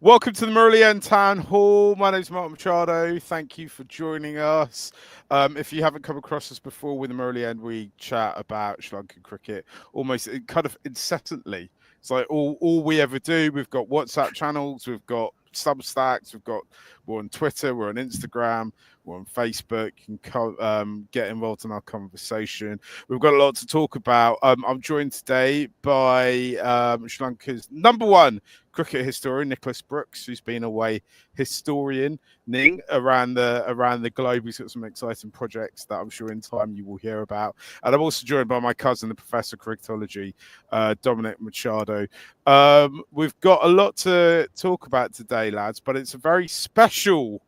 Welcome to the Murali End Town Hall. My name's Martin Machado. Thank you for joining us. If you haven't come across us before, with the Murali End, we chat about Sri Lankan cricket almost kind of incessantly. It's like all we ever do. We've got WhatsApp channels, we've got Substacks, we're on Twitter, we're on Instagram, we're on Facebook. You can get involved in our conversation. We've got a lot to talk about. I'm joined today by Sri Lanka's number one cricket historian, Nicholas Brooks, who's been away historianing around the globe. He's got some exciting projects that I'm sure in time you will hear about. And I'm also joined by my cousin, the professor of cricketology, Dominic Machado. We've got a lot to talk about today, lads, but it's a very special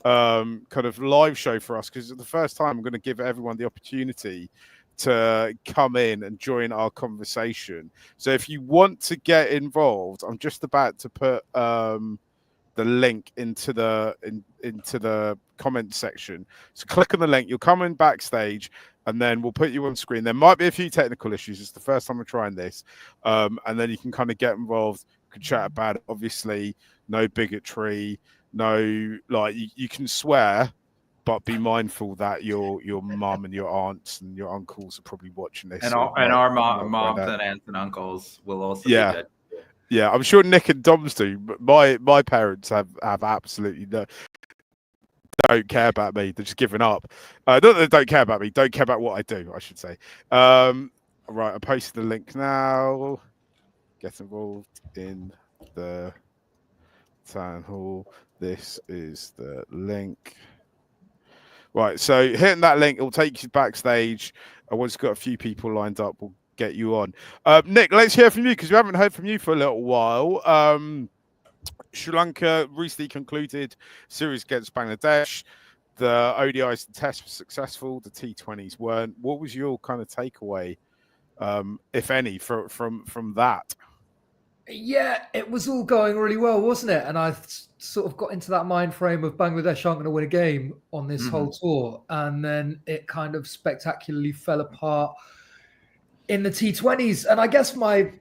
kind of live show for us because it's the first time I'm going to give everyone the opportunity to come in and join our conversation. So if you want to get involved, I'm just about to put the link into the comment section. So click on the link, you'll come in backstage, and then we'll put you on screen. There might be a few technical issues. It's the first time we're trying this. And then you can kind of get involved, can chat about it. Obviously, no bigotry, no, like, you can swear, but be mindful that your mum and your aunts and your uncles are probably watching this. And our moms and aunts and uncles will also be dead. Yeah, I'm sure Nick and Dom's do, but my parents have absolutely don't care about me. They're just giving up. Not that they don't care about me, don't care about what I do, I should say. Right, I posted the link now. Get involved in the town hall. This is the link. Right, so hitting that link, it'll take you backstage. I once got a few people lined up, we'll get you on. Nick, let's hear from you because we haven't heard from you for a little while. Sri Lanka recently concluded series against Bangladesh. The ODIs and tests were successful. The T20s weren't. What was your kind of takeaway, if any, from that? Yeah, it was all going really well, wasn't it? And I sort of got into that mind frame of Bangladesh aren't going to win a game on this whole tour. And then it kind of spectacularly fell apart in the T20s. And I guess my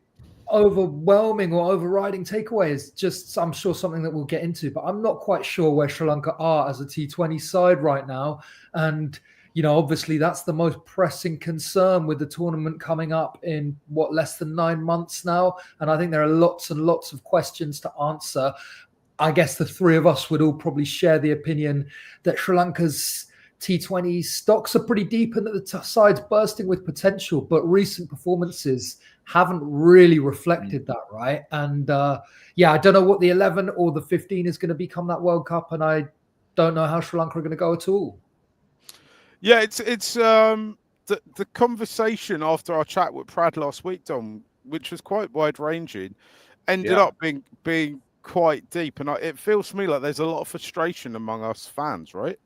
overwhelming or overriding takeaway is just, I'm sure, something that we'll get into, but I'm not quite sure where Sri Lanka are as a T20 side right now. And obviously that's the most pressing concern with the tournament coming up in less than 9 months now. And I think there are lots and lots of questions to answer. I guess the three of us would all probably share the opinion that Sri Lanka's T20 stocks are pretty deep and that the side's bursting with potential, but recent performances haven't really reflected that, right? And I don't know what the 11 or the 15 is going to become that World Cup, and I don't know how Sri Lanka are going to go at all. Yeah, it's the conversation after our chat with Prad last week, Dom, which was quite wide ranging, ended up being quite deep, and it feels to me like there's a lot of frustration among us fans, right?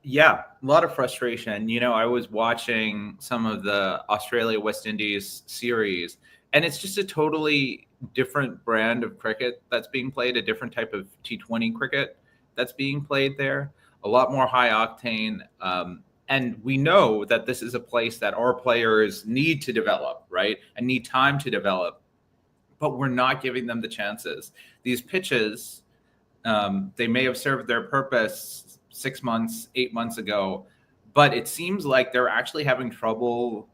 Yeah, a lot of frustration. I was watching some of the Australia-West Indies series, and it's just a totally different brand of cricket that's being played, a different type of T20 cricket that's being played there. A lot more high octane. And we know that this is a place that our players need to develop, right? And need time to develop, but we're not giving them the chances. These pitches, they may have served their purpose 6 months, 8 months ago, but it seems like they're actually having trouble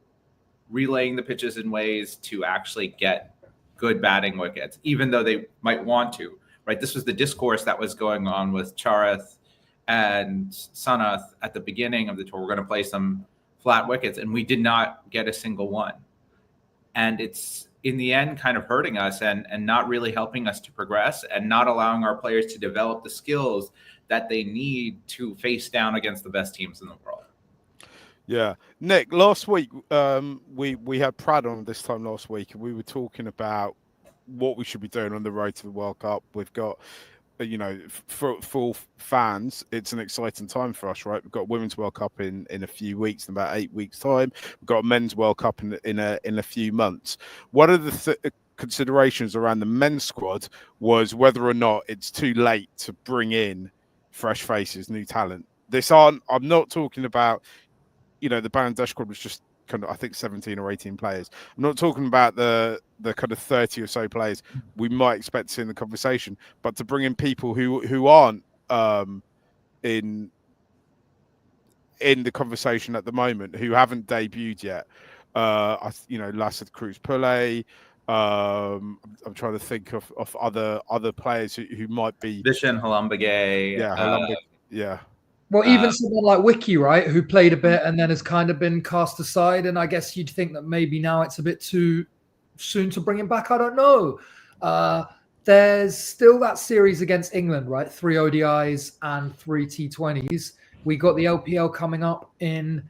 relaying the pitches in ways to actually get good batting wickets, even though they might want to, right? This was the discourse that was going on with Charath and Sanath at the beginning of the tour. We're going to play some flat wickets, and we did not get a single one. And it's in the end kind of hurting us and not really helping us to progress and not allowing our players to develop the skills that they need to face down against the best teams in the world. Yeah. Nick, last week we had Prad on this time last week, and we were talking about what we should be doing on the road to the World Cup. We've got, for fans, it's an exciting time for us, right? We've got Women's World Cup in a few weeks, in about 8 weeks' time. We've got a Men's World Cup in a few months. One of the considerations around the men's squad was whether or not it's too late to bring in fresh faces, new talent. I'm not talking about, the Bangladesh squad was just kind of, I think 17 or 18 players. I'm not talking about the kind of 30 or so players we might expect to see in the conversation, but to bring in people who aren't in the conversation at the moment, who haven't debuted yet. Lassad Cruz Pule. I'm trying to think of other players who might be. Vishen Halumbage. Yeah. Well, even someone like Wiki, right, who played a bit and then has kind of been cast aside. And I guess you'd think that maybe now it's a bit too soon to bring him back. I don't know. There's still that series against England, right? 3 ODIs and 3 T20s. We got the LPL coming up in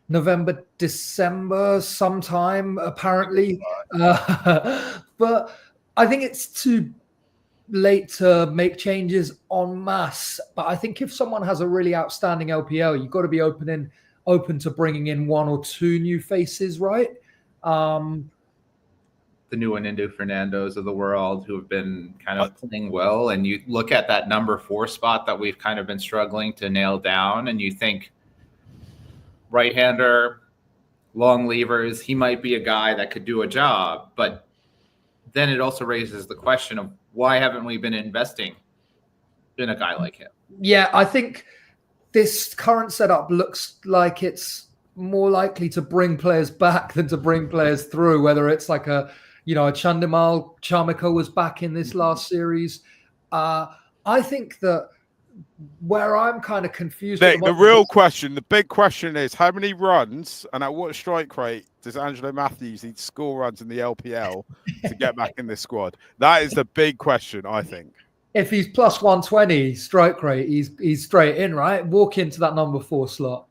November, December sometime, apparently. But I think it's too late to make changes en masse. But I think if someone has a really outstanding LPL, you've got to be open to bringing in 1 or 2 new faces, right? The new Anindu Fernandos of the world who have been kind of playing well. And you look at that number 4 spot that we've kind of been struggling to nail down, and you think right-hander, long levers, he might be a guy that could do a job. But then it also raises the question of why haven't we been investing in a guy like him? Yeah, I think this current setup looks like it's more likely to bring players back than to bring players through, whether it's like a Chandimal Charmika was back in this last series. I think that where I'm kind of confused. The big question is, how many runs and at what strike rate does Angelo Matthews need to score runs in the LPL to get back in this squad? That is the big question, I think. If he's plus 120 strike rate, he's straight in, right? Walk into that number 4 slot.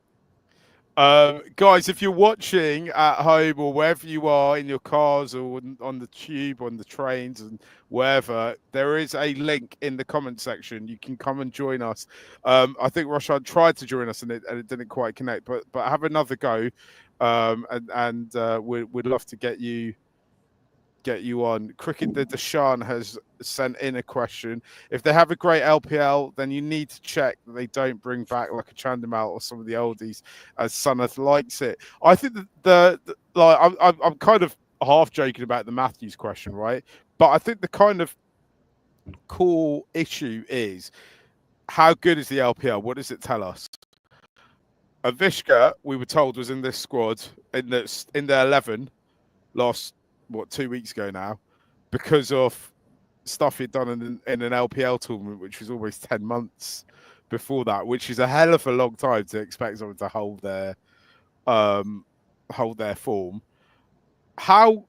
Guys, if you're watching at home or wherever you are, in your cars or on the tube, on the trains and wherever, there is a link in the comment section. You can come and join us. I think Rashad tried to join us and it didn't quite connect, but have another go, and we'd love to get you on. Cricket the Deshan has sent in a question. If they have a great LPL, then you need to check that they don't bring back like a Chandimal or some of the oldies, as Sanath likes it. I think that I'm kind of half joking about the Matthews question, right? But I think the kind of cool issue is, how good is the LPL? What does it tell us? Avishka, we were told, was in this squad in the 11 last 2 weeks ago now, because of stuff he'd done in an LPL tournament, which was almost 10 months before that, which is a hell of a long time to expect someone to hold their form. How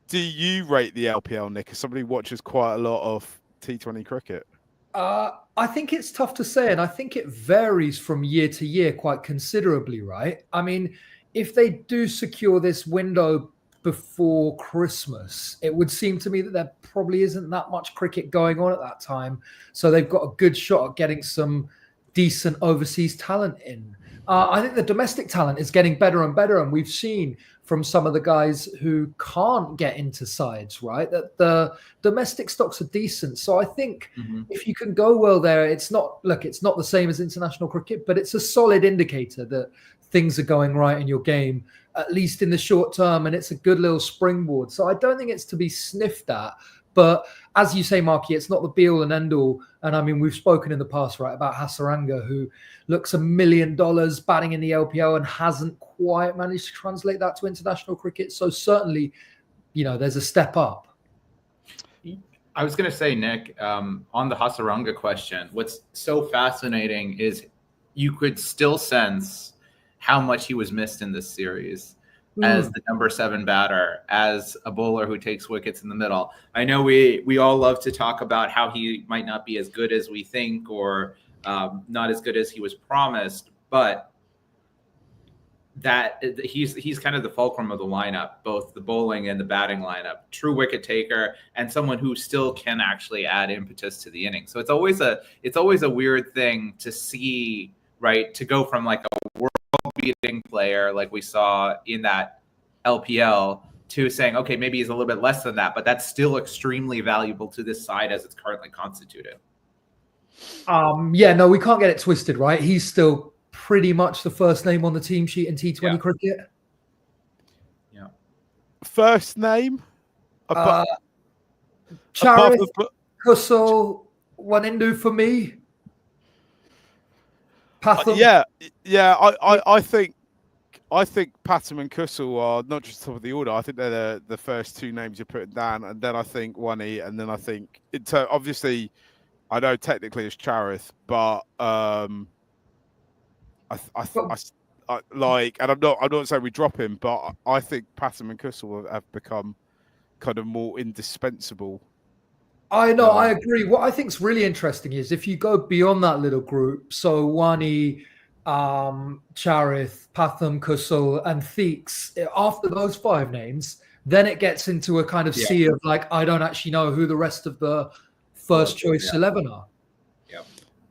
do you rate the LPL, Nick, as somebody who watches quite a lot of T20 cricket? I think it's tough to say, and I think it varies from year to year quite considerably, right? I mean, if they do secure this window before Christmas, it would seem to me that there probably isn't that much cricket going on at that time. So they've got a good shot at getting some decent overseas talent in. I think the domestic talent is getting better and better. And we've seen from some of the guys who can't get into sides, right, that the domestic stocks are decent. So I think if you can go well there, it's not the same as international cricket, but it's a solid indicator that things are going right in your game, at least in the short term, and it's a good little springboard. So I don't think it's to be sniffed at. But as you say, Marky, it's not the be-all and end-all. And I mean, we've spoken in the past, right, about Hasaranga, who looks $1 million batting in the LPL and hasn't quite managed to translate that to international cricket. So certainly, there's a step up. I was going to say, Nick, on the Hasaranga question, what's so fascinating is you could still sense how much he was missed in this series as the number 7 batter, as a bowler who takes wickets in the middle. I know we all love to talk about how he might not be as good as we think, or not as good as he was promised, but that he's kind of the fulcrum of the lineup, both the bowling and the batting lineup. True wicket taker and someone who still can actually add impetus to the inning. So it's always a weird thing to see, right, to go from like a world-beating player like we saw in that LPL to saying, okay, maybe he's a little bit less than that, but that's still extremely valuable to this side as it's currently constituted. We can't get it twisted, right? He's still pretty much the first name on the team sheet in T20 cricket. first name? Above Charith, the, Kusal, Wanindu for me. Patham. I think Patham and Kusal are not just top of the order. I think they're the first two names you're putting down, and then I think Wani, and then I think obviously I know technically it's Charith, but I like, and I'm not saying we drop him, but I think Patham and Kusal have become kind of more indispensable. I know, I agree. What I think is really interesting is if you go beyond that little group, so Wani, Charith, Patham, Kusal, and Theeks, after those 5 names, then it gets into a kind of sea of like, I don't actually know who the rest of the first choice 11 are.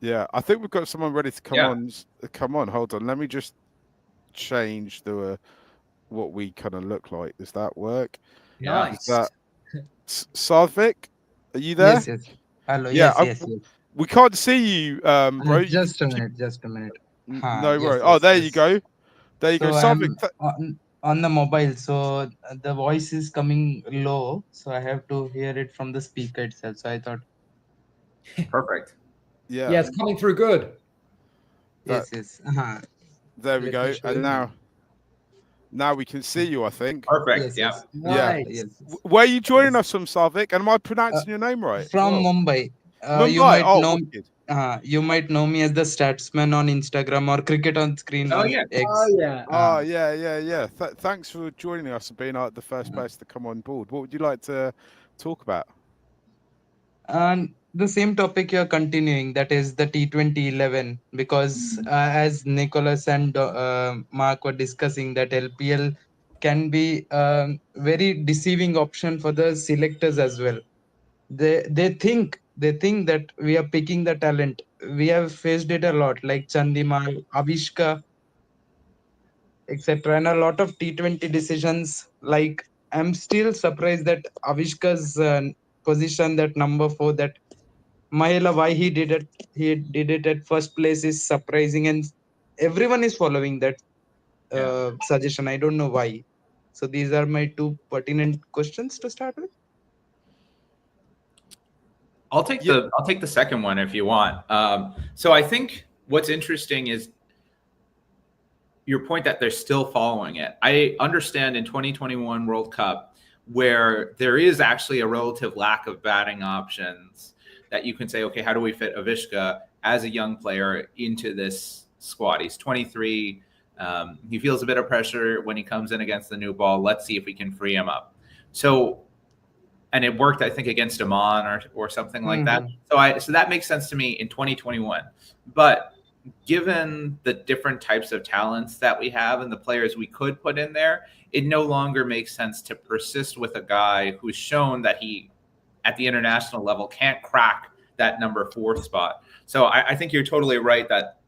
Yeah, I think we've got someone ready to come on. Come on, hold on. Let me just change the what we kind of look like. Does that work? Nice. Is that Sadvik? Are you there? Yes. Hello. Yeah, Yes. We can't see you, bro. Just a minute. No worries. There you go. There you go. I'm on the mobile, so the voice is coming low, so I have to hear it from the speaker itself. So I thought, perfect. Yeah, it's coming through good. Yes. There we go. And now we can see you, I think. Perfect. Yes. Nice. Yes. Where are you joining us from, Sadvik? And am I pronouncing your name right? From Mumbai. You might know me as the Statsman on Instagram or Cricket on Screen on X. Yeah. Thanks for joining us and being the first person to come on board. What would you like to talk about? And the same topic you're continuing, that is the T20 11, because as Nicholas and Mark were discussing, that LPL can be a very deceiving option for the selectors as well. They think that we are picking the talent. We have faced it a lot, like Chandimal, Avishka, etc., and a lot of T20 decisions. Like, I'm still surprised that Avishka's position, that number 4, that Mahela, why he did it at first place is surprising, and everyone is following that suggestion. I don't know why. So these are my 2 pertinent questions to start with. I'll take the second one if you want. So I think what's interesting is your point that they're still following it. I understand in 2021 World Cup, where there is actually a relative lack of batting options, that you can say, okay, how do we fit Avishka as a young player into this squad? He's 23. He feels a bit of pressure when he comes in against the new ball. Let's see if we can free him up. So, and it worked, I think, against Oman or something like that. So that makes sense to me in 2021. But given the different types of talents that we have and the players we could put in there, it no longer makes sense to persist with a guy who's shown that he, at the international level, can't crack that number 4 spot. So I think you're totally right that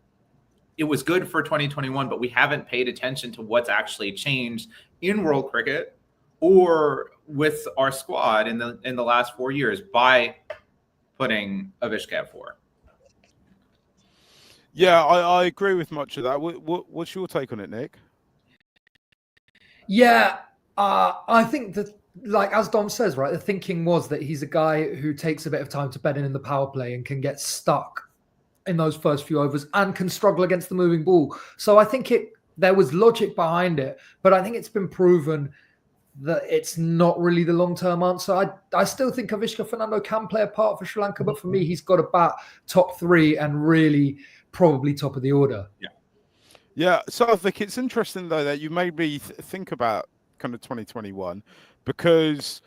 it was good for 2021, but we haven't paid attention to what's actually changed in world cricket or with our squad in the last 4 years by putting Avishka at 4. Yeah, I agree with much of that. What's your take on it, Nick? Yeah, I think that, like as Dom says, right, the thinking was that he's a guy who takes a bit of time to bed in the power play and can get stuck in those first few overs and can struggle against the moving ball. So I think there was logic behind it, but I think it's been proven that it's not really the long-term answer. I still think Avishka Fernando can play a part for Sri Lanka, but for me, he's got to bat top 3 and really probably top of the order. Yeah. So I think it's interesting though that you made me think about kind of 2021, because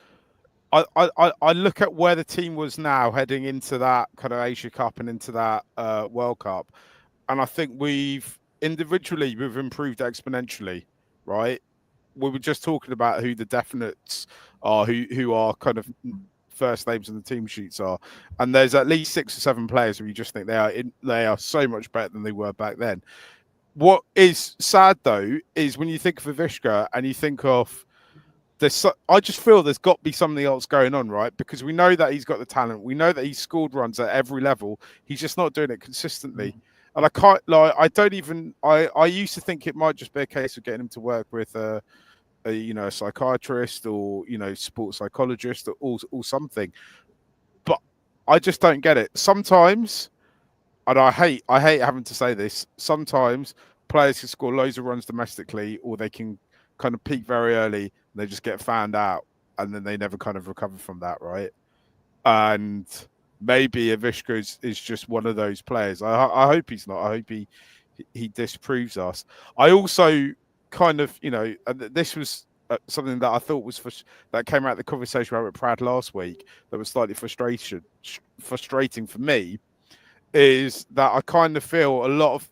I look at where the team was now heading into that kind of Asia Cup and into that World Cup, and I think we've individually improved exponentially, right? We were just talking about who the definites are, who are kind of first names on the team sheets are, and there's at least 6 or 7 players who you just think they are so much better than they were back then. What is sad though is when you think of Avishka and you think of I just feel there's got to be something else going on, right? Because we know that he's got the talent, we know that he's scored runs at every level. He's just not doing it consistently. And I can't, like, I used to think it might just be a case of getting him to work with a a psychiatrist or sports psychologist or something. But I just don't get it. Sometimes, and I hate having to say this, sometimes players can score loads of runs domestically, or they can kind of peak very early and they just get found out, and then they never kind of recover from that, right? And maybe Avishka is just one of those players. I hope he's not. I hope he disproves us. I also kind of, this was something that I thought was that came out of the conversation we had with Brad last week that was slightly frustrating for me, is that I kind of feel a lot of,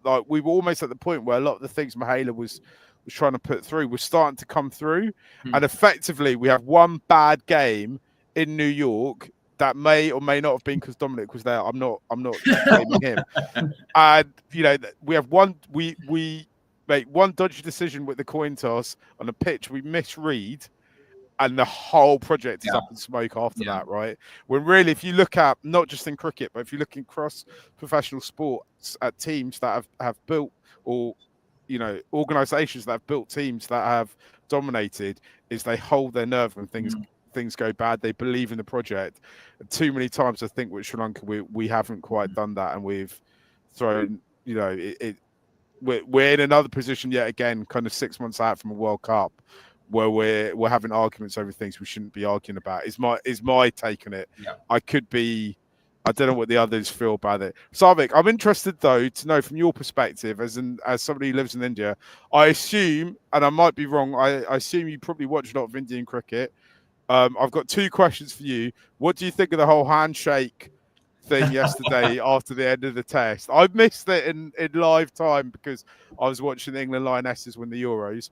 like, we were almost at the point where a lot of the things Mihaela was trying to put through was starting to come through. And effectively we have one bad game in New York that may or may not have been because Dominic was there. I'm not blaming him. And we have we make one dodgy decision with the coin toss on a pitch we misread, and the whole project is up in smoke after that, right? When really, if you look at, not just in cricket, but if you look in cross professional sports at teams that have built, or organizations that have built teams that have dominated, is they hold their nerve when things go bad. They believe in the project. And too many times I think with Sri Lanka we haven't quite done that, and we've thrown, we're in another position yet again, kind of 6 months out from a World Cup, where we're having arguments over things we shouldn't be arguing about. Is my take on it. I don't know what the others feel about it. Sarvik, I'm interested though to know from your perspective as somebody who lives in India. I assume, and I might be wrong, I assume you probably watch a lot of Indian cricket. I've got two questions for you. What do you think of the whole handshake thing yesterday after the end of the test? I missed it in live time because I was watching the England Lionesses win the Euros.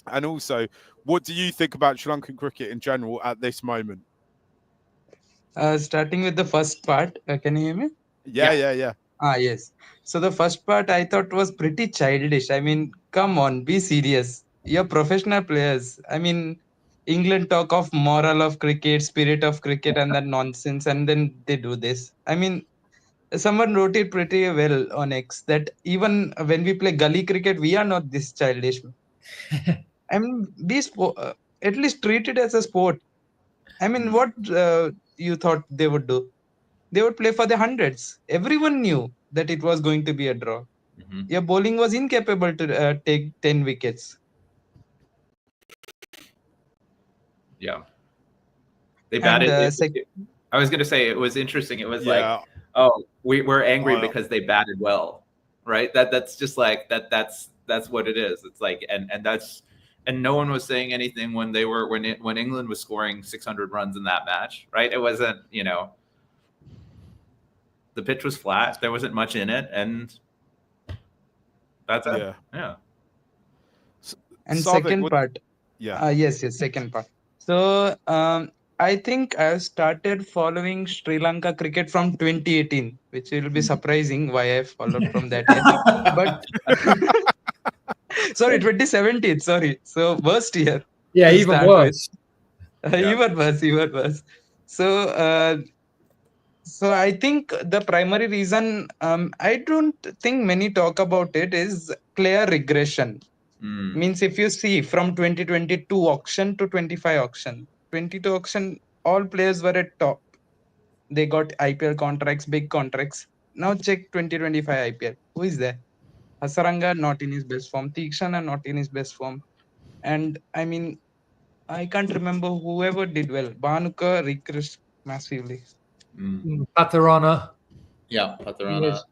And also, what do you think about Sri Lankan cricket in general at this moment? Starting with the first part, can you hear me? Yeah. Yes. So the first part I thought was pretty childish. I mean, come on, be serious. You're professional players. I mean, England talk of moral of cricket, spirit of cricket, and that nonsense, and then they do this. I mean, someone wrote it pretty well on X that even when we play gully cricket, we are not this childish. I mean, at least treat it as a sport. I mean, what you thought they would do? They would play for the hundreds. Everyone knew that it was going to be a draw. Your bowling was incapable to take 10 wickets. Yeah. They batted. I was going to say, it was interesting. It was like, oh, we're angry because they batted well, right? That's just like that's what it is. It's like, and no one was saying anything when England was scoring 600 runs in that match, right? It wasn't, the pitch was flat. There wasn't much in it, and that's it. Yeah. And second part. Yes, second part. So I think I started following Sri Lanka cricket from 2018, which will be surprising why I followed from that year. But sorry, 2017. Sorry, so worst year. Yeah, even worse. Even worse. So I think the primary reason, I don't think many talk about it, is player regression. Means if you see from 2022 auction to 25 auction, 22 auction, all players were at top. They got IPL contracts, big contracts. Now check 2025 IPL. Who is there? Hasaranga not in his best form. Tikshana not in his best form. And I mean, I can't remember whoever did well. Bhanuka regressed massively. Patharana. Yeah, Patharana. Yes.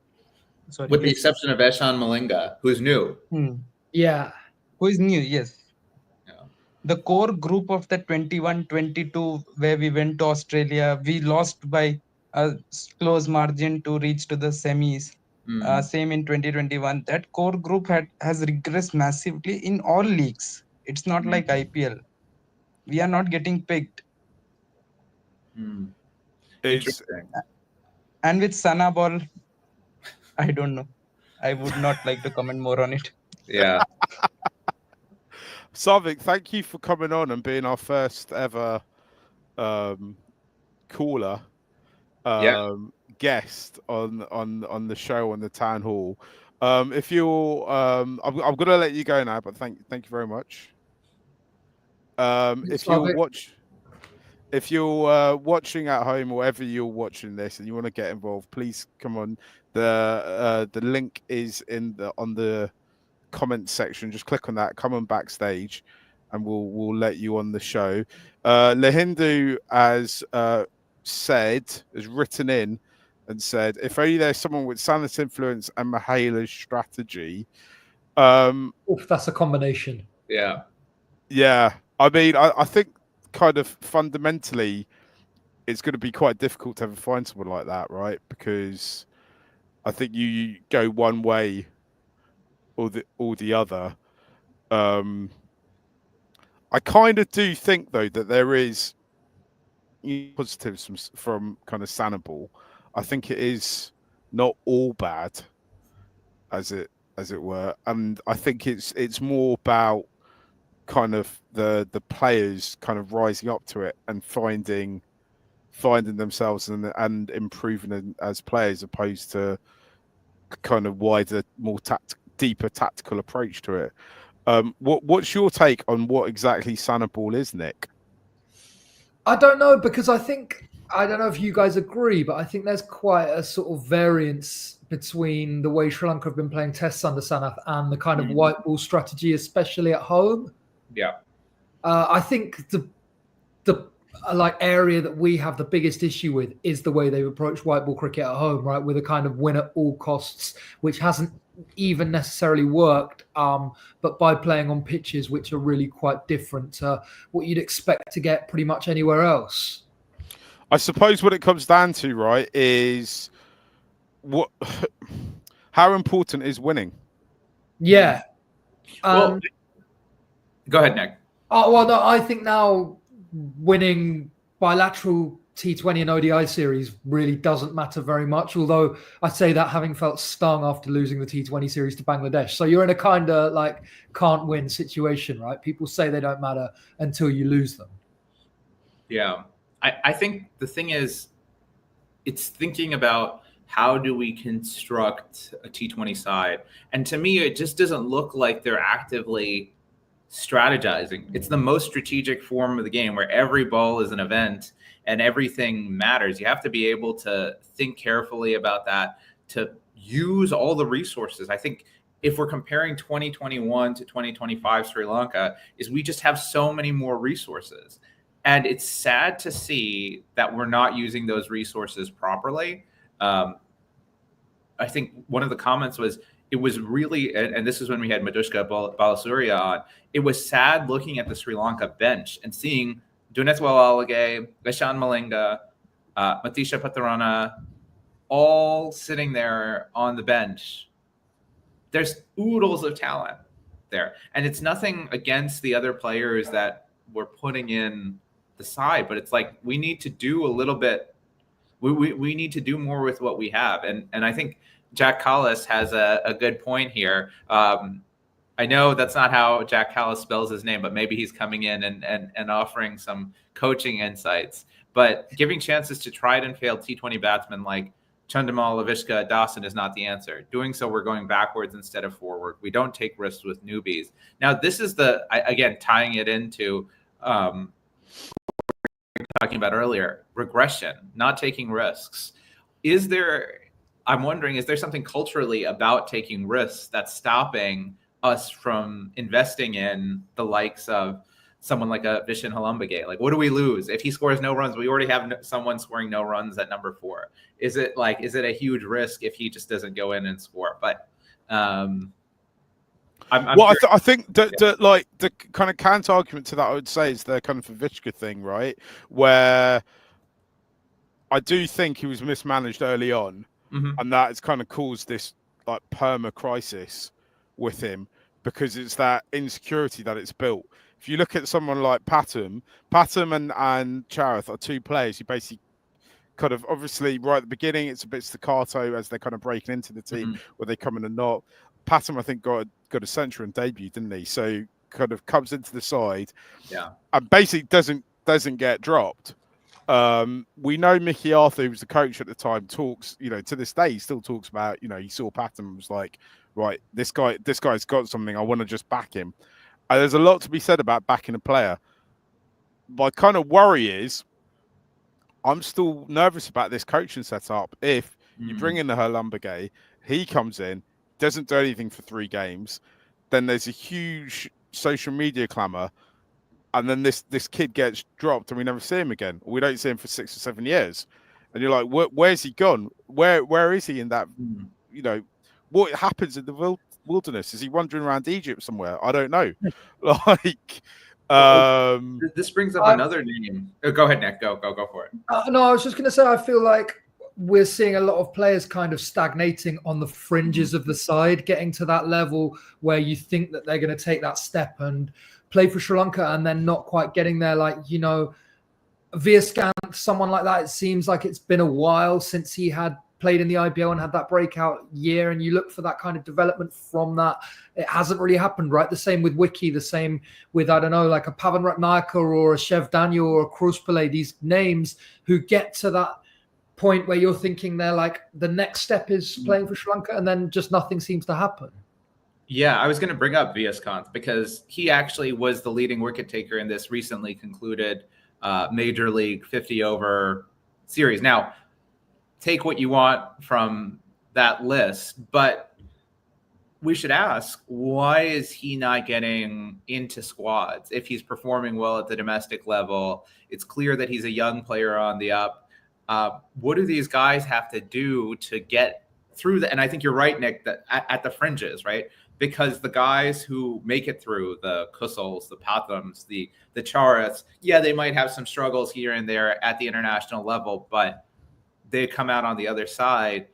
Sorry, with the exception of Eshan Malinga, who's new. Yeah. Who is new, yes. Yeah. The core group of the 21-22, where we went to Australia, we lost by a close margin to reach to the semis. Same in 2021. That core group has regressed massively in all leagues. It's not like IPL. We are not getting picked. Interesting. And with Sana ball, I don't know. I would not like to comment more on it. Yeah. Sarvik, thank you for coming on and being our first ever caller guest on the show, on the town hall. If you're I'm gonna let you go now, but thank you very much. If you're watching at home or wherever you're watching this and you want to get involved, please come on. The link is on the comment section. Just click on that. Come on backstage, and we'll let you on the show. Lahindu has written in and said, if only there's someone with Sanat's influence and Mahala's strategy. If that's a combination. Yeah. I mean, I think kind of fundamentally it's going to be quite difficult to ever find someone like that, right? Because I think you go one way or the other. I kind of do think though that there is positives from kind of Sanaball. I think it is not all bad, as it were, and I think it's more about kind of the players kind of rising up to it and finding themselves and improving as players, opposed to kind of wider, more deeper tactical approach to it. What's your take on what exactly Sanaball is, Nick? I don't know, because I don't know if you guys agree, but I think there's quite a sort of variance between the way Sri Lanka have been playing tests under Sanath and the kind of white ball strategy, especially at home. Yeah. I think the like area that we have the biggest issue with is the way they've approached white ball cricket at home, right? With a kind of win at all costs, which hasn't even necessarily worked, but by playing on pitches which are really quite different to what you'd expect to get pretty much anywhere else. I suppose what it comes down to, right, is how important is winning? Yeah. Well, go ahead, Nick. Oh, well, no, I think now winning bilateral T20 and ODI series really doesn't matter very much, although I say that having felt stung after losing the T20 series to Bangladesh. So you're in a kind of like can't win situation, right? People say they don't matter until you lose them. Yeah. I think the thing is, it's thinking about how do we construct a T20 side? And to me, it just doesn't look like they're actively strategizing. It's the most strategic form of the game where every ball is an event and everything matters. You have to be able to think carefully about that, to use all the resources. I think if we're comparing 2021 to 2025 Sri Lanka, is we just have so many more resources. And it's sad to see that we're not using those resources properly. I think one of the comments was, it was really, and this is when we had Madushka Balasurya on, it was sad looking at the Sri Lanka bench and seeing Dunetwal Alage, Leshan Malinga, Matisha Patarana, all sitting there on the bench. There's oodles of talent there. And it's nothing against the other players that we're putting in the side, but it's like we need to do a little bit. We need to do more with what we have. And I think Jack Collis has a good point here. I know that's not how Jack Collis spells his name, but maybe he's coming in and offering some coaching insights. But giving chances to tried and failed T20 batsmen like Chandamal, Lavishka, Dawson is not the answer. Doing so, we're going backwards instead of forward. We don't take risks with newbies. Now, this is again, tying it into talking about earlier, regression, not taking risks. I'm wondering, is there something culturally about taking risks that's stopping us from investing in the likes of someone like a Vishen Halumbage? Like, what do we lose? If he scores no runs, we already have someone scoring no runs at number 4. Is it a huge risk if he just doesn't go in and score? But I think that like the kind of counter argument to that, I would say, is the kind of Vishka thing, right? Where I do think he was mismanaged early on, and that has kind of caused this like perma crisis with him, because it's that insecurity that it's built. If you look at someone like Pathum and Charath are two players who basically kind of, obviously right at the beginning, it's a bit staccato as they're kind of breaking into the team, where they come in and not. Pathum, I think, got a century and debut, didn't he? So kind of comes into the side, and basically doesn't get dropped. We know Mickey Arthur, who was the coach at the time, talks, to this day, he still talks about, he saw Pathum and was like, right, this guy's got something. I want to just back him. There's a lot to be said about backing a player. my kind of worry is I'm still nervous about this coaching setup. If you bring in the Herlumbage, he comes in, doesn't do anything for 3 games, then there's a huge social media clamour, and then this kid gets dropped and we never see him again. We don't see him for 6 or 7 years. And you're like, where's he gone? Where is he in that? You know, what happens in the wilderness? Is he wandering around Egypt somewhere? I don't know. Like, this brings up another name. Oh, go ahead, Nick. Go for it. No, I was just going to say, I feel like we're seeing a lot of players kind of stagnating on the fringes of the side, getting to that level where you think that they're going to take that step and play for Sri Lanka, and then not quite getting there. Like, you know, Viascant, someone like that, it seems like it's been a while since he had played in the IBL and had that breakout year, and you look for that kind of development from that. It hasn't really happened, right? The same with Wiki, the same with, I don't know, like a Pavan Ratnayakar or a Shev Daniel or a Kruspele, these names who get to that point where you're thinking they're like, the next step is playing for Sri Lanka, and then just nothing seems to happen. Yeah, I was going to bring up Viascant because he actually was the leading wicket taker in this recently concluded Major League 50-over series. Now, take what you want from that list, but we should ask, why is he not getting into squads? If he's performing well at the domestic level, it's clear that he's a young player on the up. What do these guys have to do to get through that? And I think you're right, Nick, that at the fringes, right? Because the guys who make it through, the Kusals, the Pathams, the Chariths, yeah, they might have some struggles here and there at the international level, but they come out on the other side.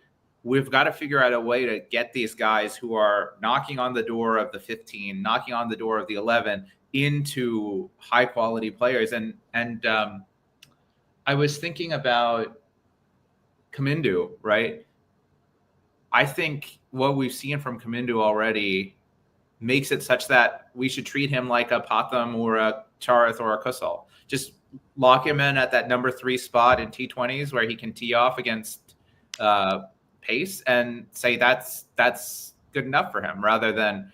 We've got to figure out a way to get these guys who are knocking on the door of the 15, knocking on the door of the 11 into high quality players. And I was thinking about Kamindu, right? I think what we've seen from Kamindu already makes it such that we should treat him like a Patham or a Charith or a Kusal. Just lock him in at that number 3 spot in T20s where he can tee off against pace and say that's good enough for him, rather than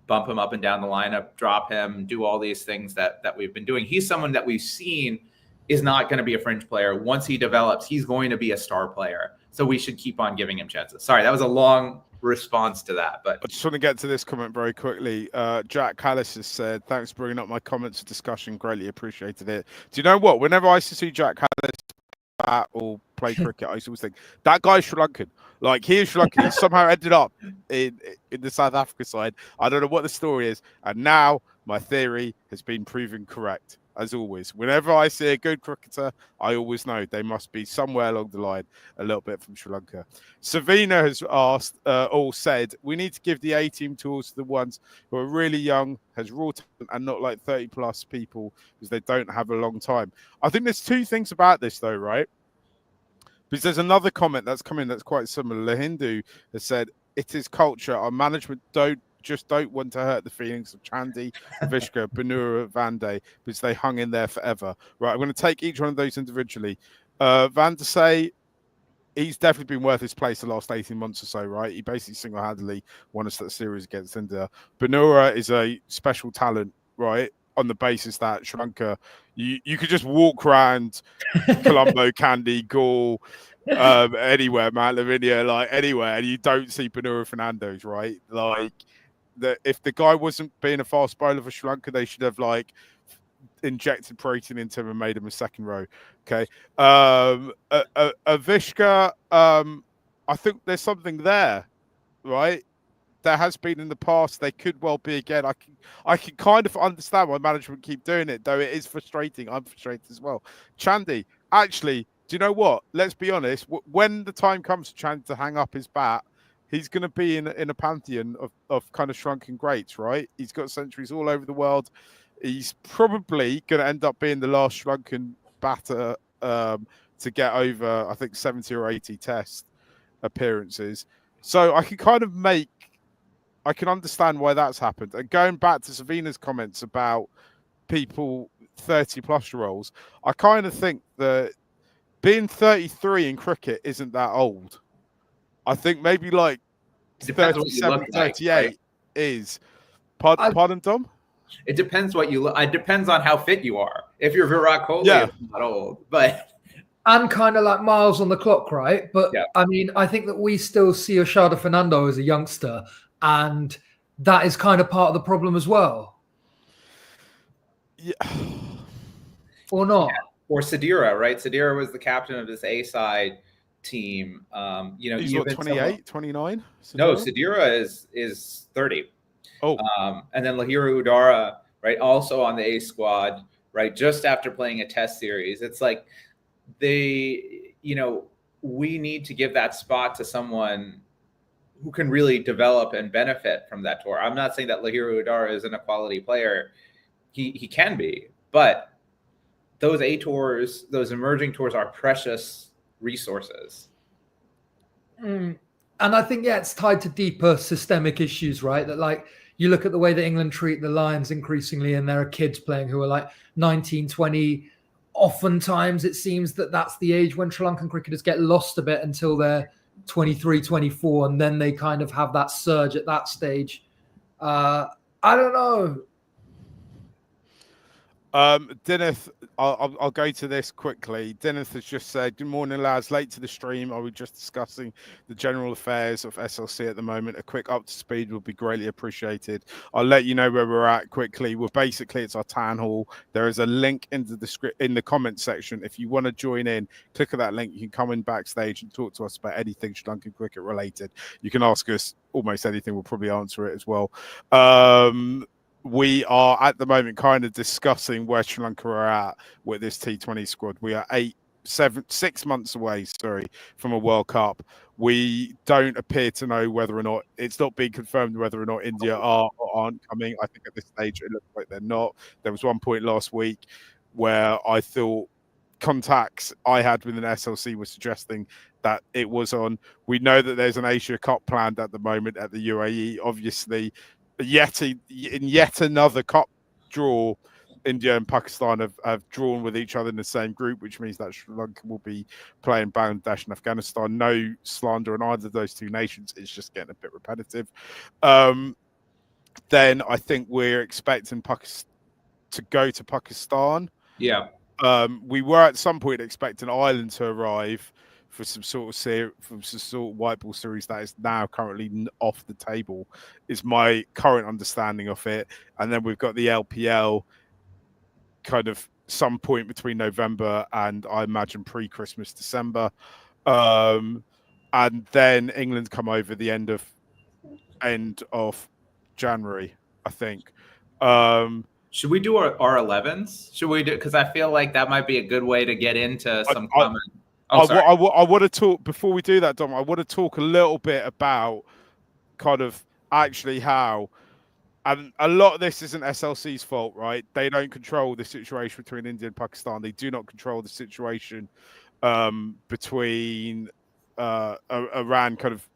bump him up and down the lineup, drop him, do all these things that we've been doing. He's someone that we've seen is not going to be a fringe player. Once he develops, he's going to be a star player. So we should keep on giving him chances. Sorry, that was a long response to that, but I just want to get to this comment very quickly. Jack Callis has said, thanks for bringing up my comments of discussion. Greatly appreciated it. Do you know what? Whenever I used to see Jack Callis bat or play cricket, I used to always think, that guy's Sri Lankan. Like, he is Sri Lankan. He somehow ended up in the South Africa side. I don't know what the story is. And now my theory has been proven correct. As always, whenever I see a good cricketer, I always know they must be somewhere along the line a little bit from Sri Lanka. Savina has asked, or said, we need to give the A-team tours to the ones who are really young, has raw talent, and not like 30-plus people because they don't have a long time. I think there's 2 things about this, though, right? Because there's another comment that's come in that's quite similar. Hindu has said, it is culture. Our management don't want to hurt the feelings of Chandy, Vishka, Banura, Vande, because they hung in there forever. Right, I'm going to take each one of those individually. Van der Say, he's definitely been worth his place the last 18 months or so, right? He basically single-handedly won us that series against India. Banura is a special talent, right? On the basis that Sri Lanka, you could just walk around Colombo, Kandy, Gaul, anywhere, man, Lavinia, like anywhere, and you don't see Banura Fernandes, right? Like, if the guy wasn't being a fast bowler for Sri Lanka, they should have like injected protein into him and made him a second row. Okay. Vishka, I think there's something there, right? There has been in the past. They could well be again. I can kind of understand why management keep doing it, though it is frustrating. I'm frustrated as well. Chandy, actually, do you know what? Let's be honest. When the time comes for Chandy to hang up his bat, he's going to be in a pantheon of kind of Sri Lankan greats, right? He's got centuries all over the world. He's probably going to end up being the last Sri Lankan batter to get over, I think, 70 or 80 test appearances. So I can understand why that's happened. And going back to Savina's comments about people 30-plus roles, I kind of think that being 33 in cricket isn't that old. I think maybe like 37, 38 is. Pardon, Dom? It depends what you look. It depends on how fit you are. If you're Virat Kohli, Yeah. it's not old, but and kind of like miles on the clock, right? But Yeah. I mean, I think that we still see Oshada Fernando as a youngster, and that is kind of part of the problem as well, Yeah. or not? or Sadira, right? Sadira was the captain of this A side team. He's what, 28, 29? No, Sadira? Sadira is 30. Oh, And then Lahiru Udara, right, also on the A squad, right, just after playing a test series. It's like we need to give that spot to someone who can really develop and benefit from that tour. I'm not saying that Lahiru Udara isn't a quality player. He can be, but those A tours, those emerging tours are precious resources. And I think, yeah, it's tied to deeper systemic issues, right? That like you look at the way that England treat the Lions increasingly, and there are kids playing who are like 19, 20. Oftentimes it seems that that's the age when Sri Lankan cricketers get lost a bit until they're 23, 24, and then they kind of have that surge at that stage. I don't know. Dineth, I'll go to this quickly. Dineth has just said, "Good morning, lads. Late to the stream. Are we just discussing the general affairs of SLC at the moment? A quick up to speed would be greatly appreciated. I'll let you know where we're at quickly. It's our town hall. There is a link in the comment section. If you want to join in, click on that link. You can come in backstage and talk to us about anything Sri Lankan cricket related. You can ask us almost anything. We'll probably answer it as well." We are at the moment kind of discussing where Sri Lanka are at with this T20 squad. We are 6 months away, from a World Cup. We don't appear to know whether or not it's not been confirmed whether or not India are or aren't coming. I think at this stage it looks like they're not. There was one point last week where I thought contacts I had with an SLC were suggesting that it was on. We know that there's an Asia Cup planned at the moment at the UAE. Obviously, in yet another cup draw, India and Pakistan have drawn with each other in the same group, which means that Sri Lanka will be playing Bangladesh and Afghanistan. No slander on either of those two nations. It's just getting a bit repetitive. Then I think we're expecting Pakistan to go to Pakistan. Yeah. We were at some point expecting Ireland to arrive for some sort of white ball series that is now currently off the table, is my current understanding of it. And then we've got the LPL kind of some point between November and I imagine pre-Christmas, December. And then England come over the end of January, I think. Should we do our 11s? Should we do, because I feel like that might be a good way to get into some comment. I want to talk, before we do that, Dom, I want to talk a little bit about kind of actually how, and a lot of this isn't SLC's fault, right? They don't control the situation between India and Pakistan. They do not control the situation between around kind of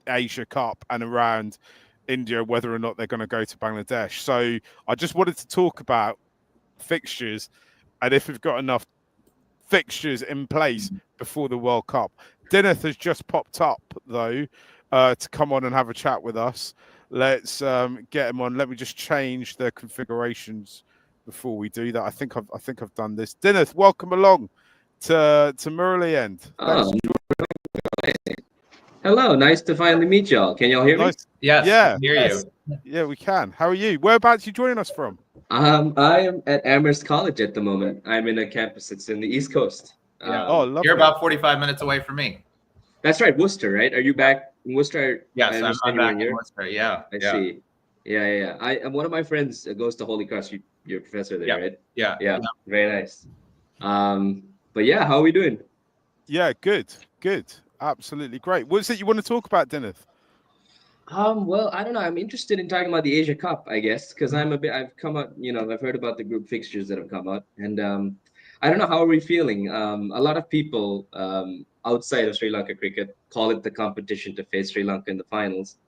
Asia Cup and around India, whether or not they're going to go to Bangladesh. So I just wanted to talk about fixtures and if we've got enough fixtures in place before the World Cup. Dineth has just popped up though to come on and have a chat with us. Let's get him on. Let me just change the configurations before we do that. I think I've done this. Dineth, welcome along to Murali End. Oh, hello, nice to finally meet y'all. Can y'all hear me? Yes, yeah, hear you. Yeah, we can. How are you? Whereabouts are you joining us from? I am at Amherst College at the moment. I'm in a campus. It's in the East Coast. Yeah. Lovely. You're about 45 minutes away from me. That's right, Worcester, right? Are you back in Worcester? Yes, I'm back in Worcester. Yeah, I see. Yeah. One of my friends goes to Holy Cross. You're a professor there, right? Yeah. Very nice. But yeah, how are we doing? Yeah, good. Absolutely great. What is it you want to talk about, Dineth? Well, I don't know. I'm interested in talking about the Asia Cup, I guess, because I've come out, I've heard about the group fixtures that have come out, and I don't know, how are we feeling? A lot of people outside of Sri Lanka cricket call it the competition to face Sri Lanka in the finals,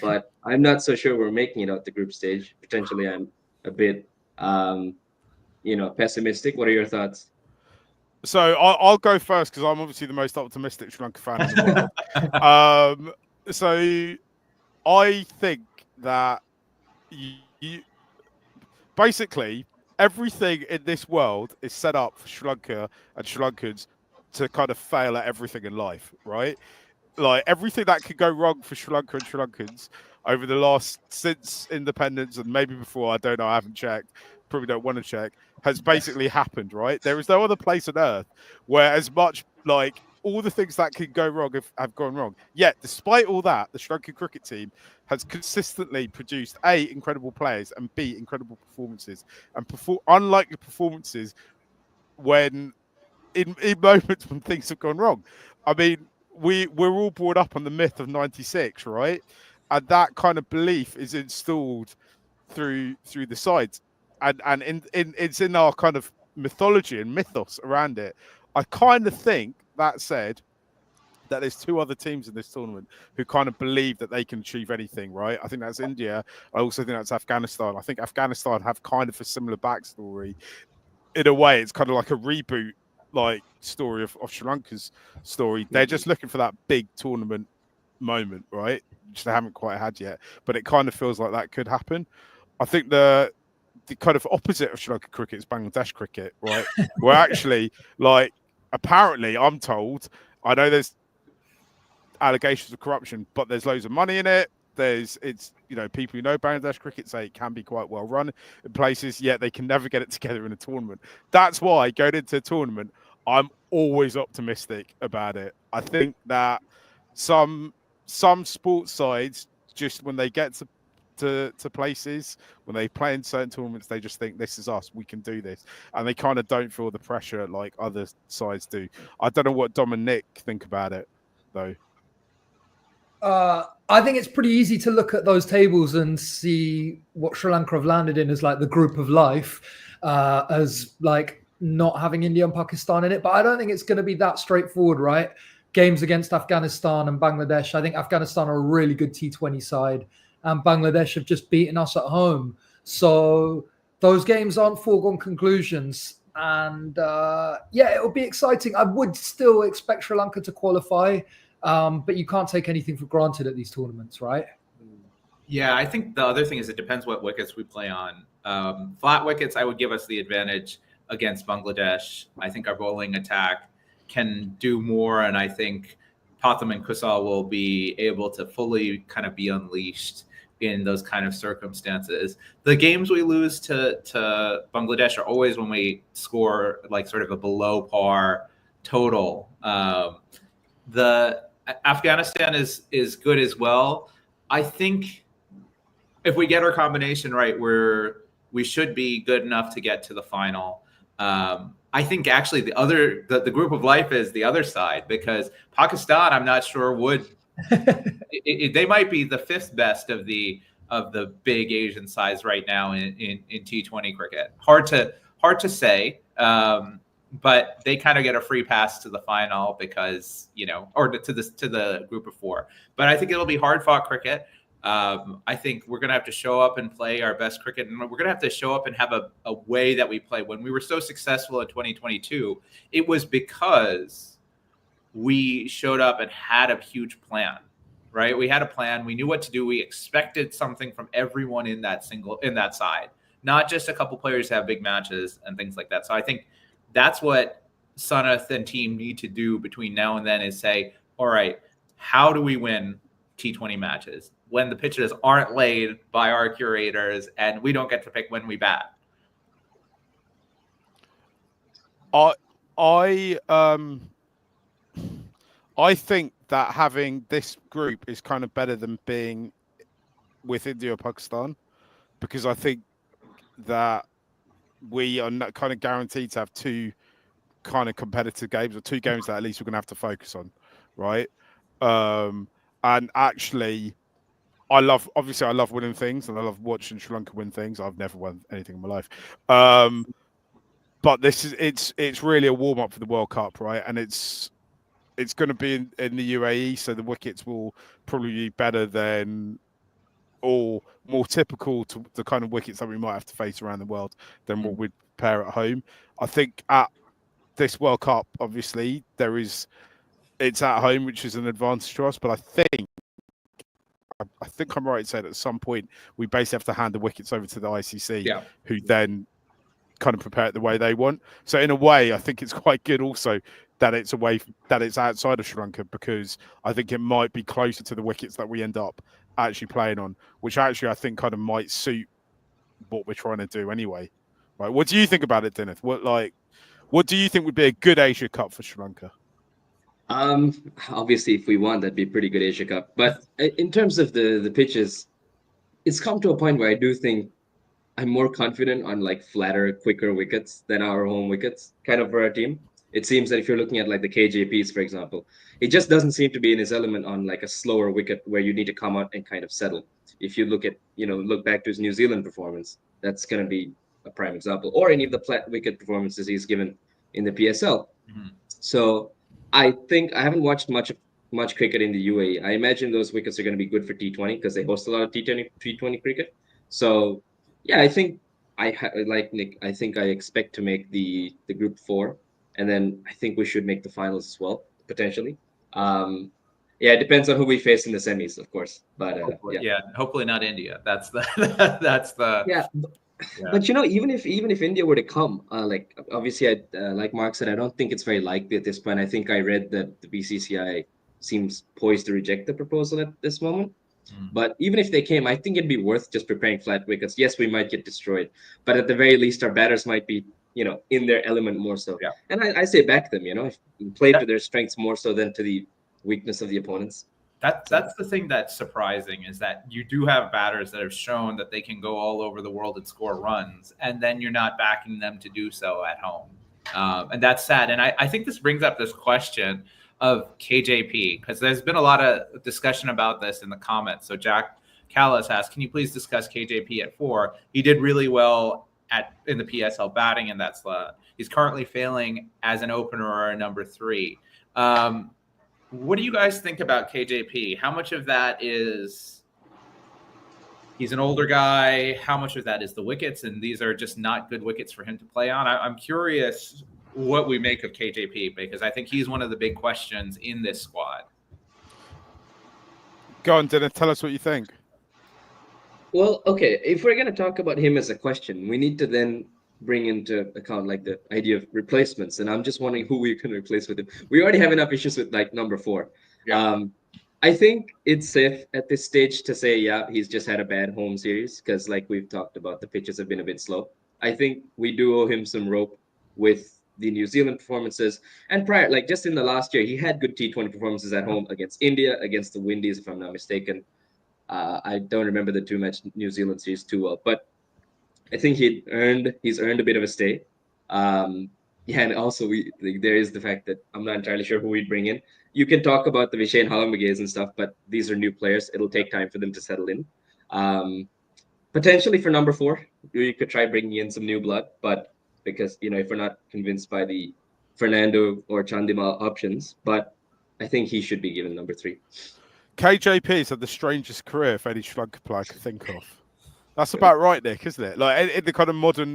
but I'm not so sure we're making it out the group stage. Potentially, I'm a bit, pessimistic. What are your thoughts? So I'll go first because I'm obviously the most optimistic Sri Lanka fan in the world. So I think that basically everything in this world is set up for Sri Lanka and Sri Lankans to kind of fail at everything in life, right? Like everything that could go wrong for Sri Lanka and Sri Lankans over the last since independence and maybe before, I don't know, I haven't checked, probably don't want to check, has basically happened, right? There is no other place on earth where as much like all the things that can go wrong have gone wrong. Yet, despite all that, the Sri Lankan cricket team has consistently produced A, incredible players, and B, incredible performances. And unlikely performances when in moments when things have gone wrong. I mean, we're all brought up on the myth of '96, right? And that kind of belief is installed through the sides, and it's in our kind of mythology and mythos around it. I kind of think that said that there's two other teams in this tournament who kind of believe that they can achieve anything, right? I think that's India. I also think that's Afghanistan. I think Afghanistan have kind of a similar backstory. In a way, it's kind of like a reboot like story of Sri Lanka's story. They're just looking for that big tournament moment, right? Which they haven't quite had yet. But it kind of feels like that could happen. I think the kind of opposite of Sri Lankan cricket is Bangladesh cricket, right? Where actually, like, apparently, I'm told, I know there's allegations of corruption, but there's loads of money in it. People who know Bangladesh cricket say it can be quite well run in places, yet they can never get it together in a tournament. That's why going into a tournament, I'm always optimistic about it. I think that some sports sides, just when they get to places, when they play in certain tournaments, they just think this is us, we can do this, and they kind of don't feel the pressure like other sides do. I don't know what Dom and Nick think about it though. I think it's pretty easy to look at those tables and see what Sri Lanka have landed in as like the group of life, as like not having India and Pakistan in it. But I don't think it's going to be that straightforward, right? Games against Afghanistan and Bangladesh. I think Afghanistan are a really good T20 side, and Bangladesh have just beaten us at home. So those games aren't foregone conclusions. And it'll be exciting. I would still expect Sri Lanka to qualify. But you can't take anything for granted at these tournaments, right? Yeah, I think the other thing is it depends what wickets we play on. Flat wickets, I would give us the advantage against Bangladesh. I think our bowling attack can do more, and I think Patham and Kusal will be able to fully kind of be unleashed in those kind of circumstances. The games we lose to Bangladesh are always when we score like sort of a below par total. The Afghanistan is good as well. I think if we get our combination right, we should be good enough to get to the final. I think actually the group of life is the other side, because Pakistan, I'm not sure would they might be the fifth best of the big Asian sides right now in T20 cricket. Hard to say. But they kind of get a free pass to the final because, or to the group of four. But I think it'll be hard fought cricket. I think we're going to have to show up and play our best cricket. And we're going to have to show up and have a way that we play. When we were so successful in 2022, it was because we showed up and had a huge plan, right? We had a plan. We knew what to do. We expected something from everyone in that side, not just a couple players have big matches and things like that. So I think that's what Sanath and team need to do between now and then is say, all right, how do we win T20 matches when the pitches aren't laid by our curators and we don't get to pick when we bat? I think that having this group is kind of better than being with India or Pakistan, because I think that we are not kind of guaranteed to have two kind of competitive games, or two games that at least we're going to have to focus on, right? And actually, I love winning things, and I love watching Sri Lanka win things. I've never won anything in my life, but it's really a warm up for the World Cup, right? And it's going to be in the UAE, so the wickets will probably be better than, or more typical to the kind of wickets that we might have to face around the world than what we'd prepare at home. I think at this World Cup, obviously, it's at home, which is an advantage to us. But I think I think I'm right in saying at some point we basically have to hand the wickets over to the ICC, Yeah. who then kind of prepare it the way they want. So in a way, I think it's quite good also that it's outside of Sri Lanka, because I think it might be closer to the wickets that we end up actually playing on, which actually I think kind of might suit what we're trying to do anyway. Right? What do you think about it, Dineth? What do you think would be a good Asia Cup for Sri Lanka? Obviously, if we won, that'd be a pretty good Asia Cup. But in terms of the pitches, it's come to a point where I do think I'm more confident on like flatter, quicker wickets than our home wickets, kind of for our team. It seems that if you're looking at like the KJPs, for example, it just doesn't seem to be in his element on like a slower wicket where you need to come out and kind of settle. If you look back to his New Zealand performance, that's going to be a prime example, or any of the flat wicket performances he's given in the PSL. Mm-hmm. So I think I haven't watched much cricket in the UAE. I imagine those wickets are going to be good for T20 because they host a lot of T20 cricket. So yeah, I think like Nick. I think I expect to make the group 4, and then I think we should make the finals as well, potentially. Yeah, it depends on who we face in the semis, of course. But hopefully not India. That's the yeah. But even if India were to come, like obviously, like Mark said, I don't think it's very likely at this point. I think I read that the BCCI seems poised to reject the proposal at this moment. But even if they came, I think it'd be worth just preparing flat wickets. Yes, we might get destroyed, but at the very least, our batters might be, in their element more so. Yeah. And I say back them, play to their strengths more so than to the weakness of the opponents. That's the thing that's surprising, is that you do have batters that have shown that they can go all over the world and score runs, and then you're not backing them to do so at home. And that's sad. And I think this brings up this question of KJP, because there's been a lot of discussion about this in the comments. So Jack Callis asked, can you please discuss KJP at 4? He did really well in the PSL batting in that slot. He's currently failing as an opener or a number 3. What do you guys think about KJP? How much of that is he's an older guy? How much of that is the wickets, and these are just not good wickets for him to play on? I'm curious what we make of KJP, because I think he's one of the big questions in this squad. Go on, Dennis, tell us what you think. Well, okay, if we're going to talk about him as a question, we need to then bring into account like the idea of replacements, and I'm just wondering who we can replace with him. We already have enough issues with like number 4. Yeah. I think it's safe at this stage to say, yeah, he's just had a bad home series, because like we've talked about, the pitches have been a bit slow. I think we do owe him some rope with the New Zealand performances, and prior, like just in the last year, he had good T20 performances at home against India, against the Windies, if I'm not mistaken. I don't remember the 2-match New Zealand series too well, but I think he's earned a bit of a stay. And also there is the fact that I'm not entirely sure who we'd bring in. You can talk about the Vishen Halamages and stuff, but these are new players. It'll take time for them to settle in. Potentially for number 4, you could try bringing in some new blood, but because, if we're not convinced by the Fernando or Chandimal options, but I think he should be given number 3. KJP's had the strangest career if any Sri Lanka player I could think of. That's about right, Nick, isn't it? Like in the kind of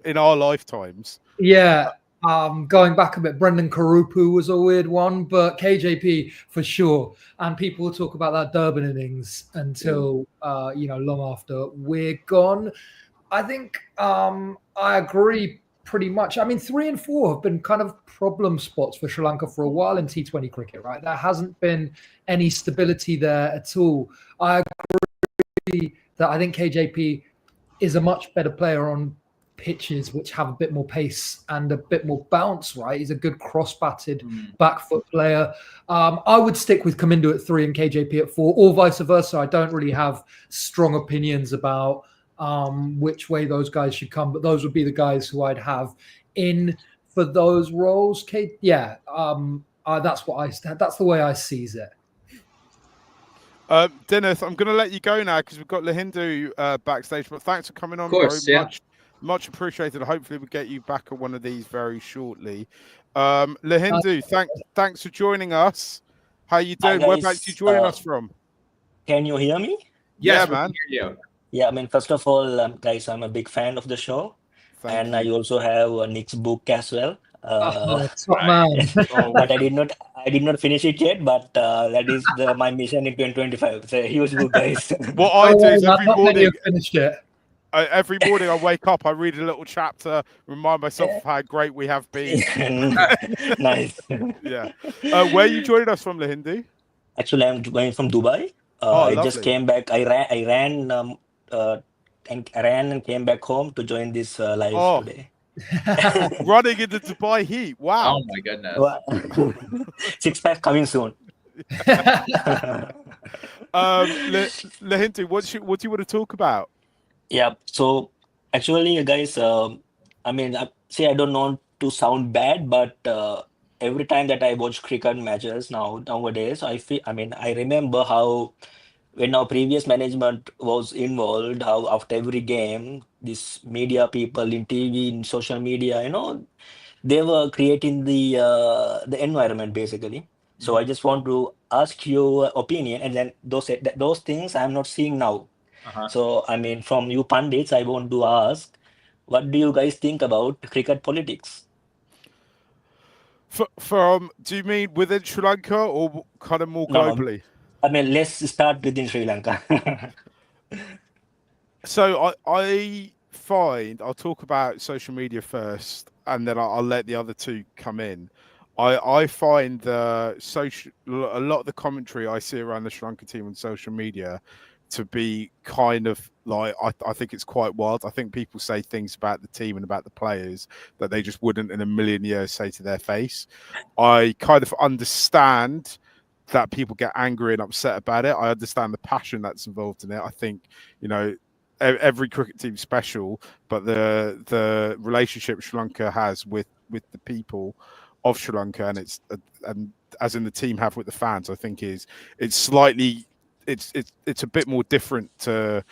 in our lifetimes. Yeah. Going back a bit, Brendan Karupu was a weird one, but KJP for sure. And people will talk about that Durban innings until long after we're gone. I think I agree pretty much. I mean, 3 and 4 have been kind of problem spots for Sri Lanka for a while in T20 cricket, right? There hasn't been any stability there at all. I agree that I think KJP is a much better player on pitches which have a bit more pace and a bit more bounce, right? He's a good cross-batted back foot player. I would stick with Kamindu at 3 and KJP at 4, or vice versa. I don't really have strong opinions about which way those guys should come, but those would be the guys who I'd have in for those roles. That's the way I sees it. Dennis, I'm going to let you go now because we've got Lahindu backstage, but thanks for coming on. Of course, much appreciated. Hopefully we'll get you back at one of these very shortly. Lahindu, thanks for joining us. How you doing? Whereabouts you joining us from? Can you hear me? Yes, man. We can hear you. Yeah, I mean, first of all, guys, I'm a big fan of the show. Thank you. I also have Nick's book as well. Top man. But I did not I did not finish it yet, but that is my mission in 2025. It's a huge book, guys. What I do is not many have finished it. every morning I wake up, I read a little chapter, remind myself of how great we have been. Nice. Yeah. Where are you joining us from, Lahindu? Actually, I'm going from Dubai. I just Lovely. came back. I ran and came back home to join this live today. Running in the Dubai heat. Wow. Oh my goodness. Six-pack coming soon. Lahindu, what do you want to talk about? Yeah. So actually, guys, I mean, see, I don't want to sound bad, but every time that I watch cricket matches nowadays, I remember how when our previous management was involved, how after every game, this media people in TV, in social media, they were creating the environment basically. So I just want to ask your opinion, and then those things I'm not seeing now. So I mean, from you pundits, I want to ask, what do you guys think about cricket politics? Do you mean within Sri Lanka or kind of more No, globally? I mean, let's start within Sri Lanka. So I find I'll talk about social media first, and then I'll let the other two come in. I find a lot of the commentary I see around the Sri Lanka team on social media to be kind of like I think it's quite wild. I think people say things about the team and about the players that they just wouldn't in a million years say to their face. I kind of understand that people get angry and upset about it. I understand the passion that's involved in it. I think, every cricket team's special, but the relationship Sri Lanka has with the people of Sri Lanka and as in the team have with the fans, I think it's slightly it's a bit more different to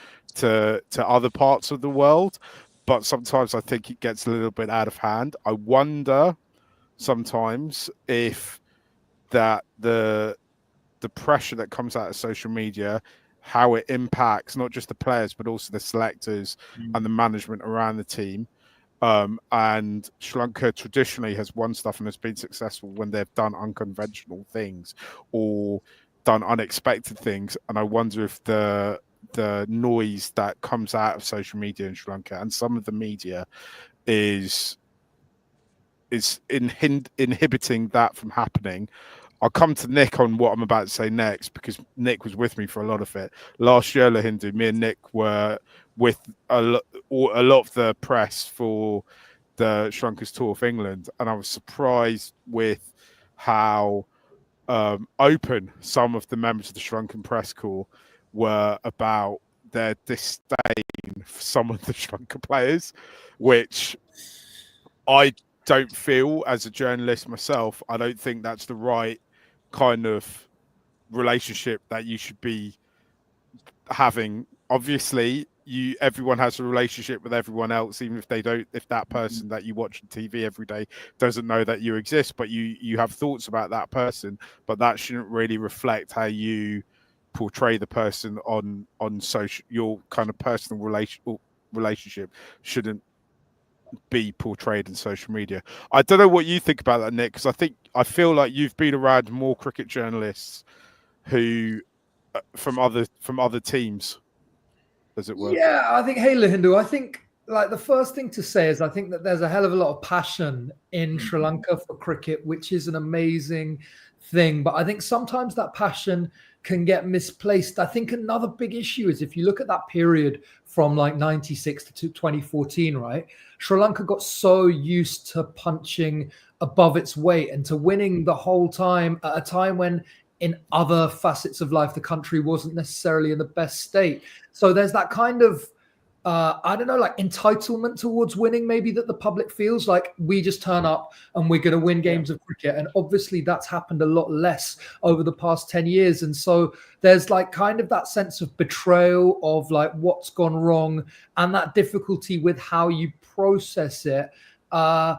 other parts of the world, but sometimes I think it gets a little bit out of hand. I wonder sometimes if that the pressure that comes out of social media, how it impacts not just the players but also the selectors and the management around the team. And Sri Lanka traditionally has won stuff and has been successful when they've done unconventional things or done unexpected things. And I wonder if the noise that comes out of social media in Sri Lanka and some of the media is inhibiting that from happening. I'll come to Nick on what I'm about to say next because Nick was with me for a lot of it. Last year, Lahindu, me and Nick were with a lot of the press for the Sri Lanka's tour of England, and I was surprised with how open some of the members of the Sri Lankan press corps were about their disdain for some of the Sri Lankan players, which I don't feel as a journalist myself. I don't think that's the right kind of relationship that you should be having. Obviously, everyone has a relationship with everyone else, even if if that person that you watch on TV every day doesn't know that you exist, but you have thoughts about that person, but that shouldn't really reflect how you portray the person on social. Your kind of personal relationship shouldn't be portrayed in social media. I don't know what you think about that, Nick, because I feel like you've been around more cricket journalists who from other teams, as it were. Yeah, I think, hey, Lahindu, I think like the first thing to say is I think that there's a hell of a lot of passion in Sri Lanka for cricket, which is an amazing thing. But I think sometimes that passion can get misplaced. I think another big issue is if you look at that period from like 96 to 2014, right? Sri Lanka got so used to punching above its weight and to winning the whole time at a time when in other facets of life, the country wasn't necessarily in the best state. So there's that kind of, I don't know, like entitlement towards winning, maybe that the public feels like we just turn up and we're going to win games of cricket. And obviously that's happened a lot less over the past 10 years. And so there's like kind of that sense of betrayal of like what's gone wrong and that difficulty with how you process it. I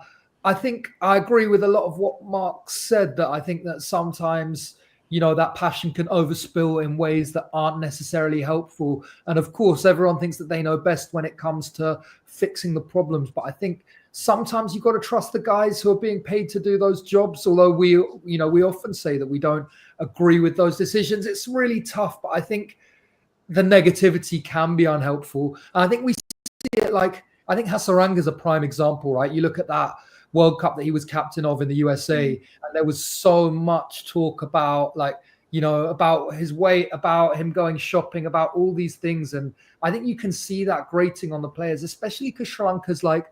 think I agree with a lot of what Mark said, that I think that sometimes, you know, that passion can overspill in ways that aren't necessarily helpful. And of course, everyone thinks that they know best when it comes to fixing the problems. But I think sometimes you've got to trust the guys who are being paid to do those jobs. Although we often say that we don't agree with those decisions. It's really tough, but I think the negativity can be unhelpful. And I think we see it I think Hasaranga is a prime example, right? You look at that World Cup that he was captain of in the USA, and there was so much talk about about his weight, about him going shopping, about all these things. And I think you can see that grating on the players, especially because Sri Lanka's like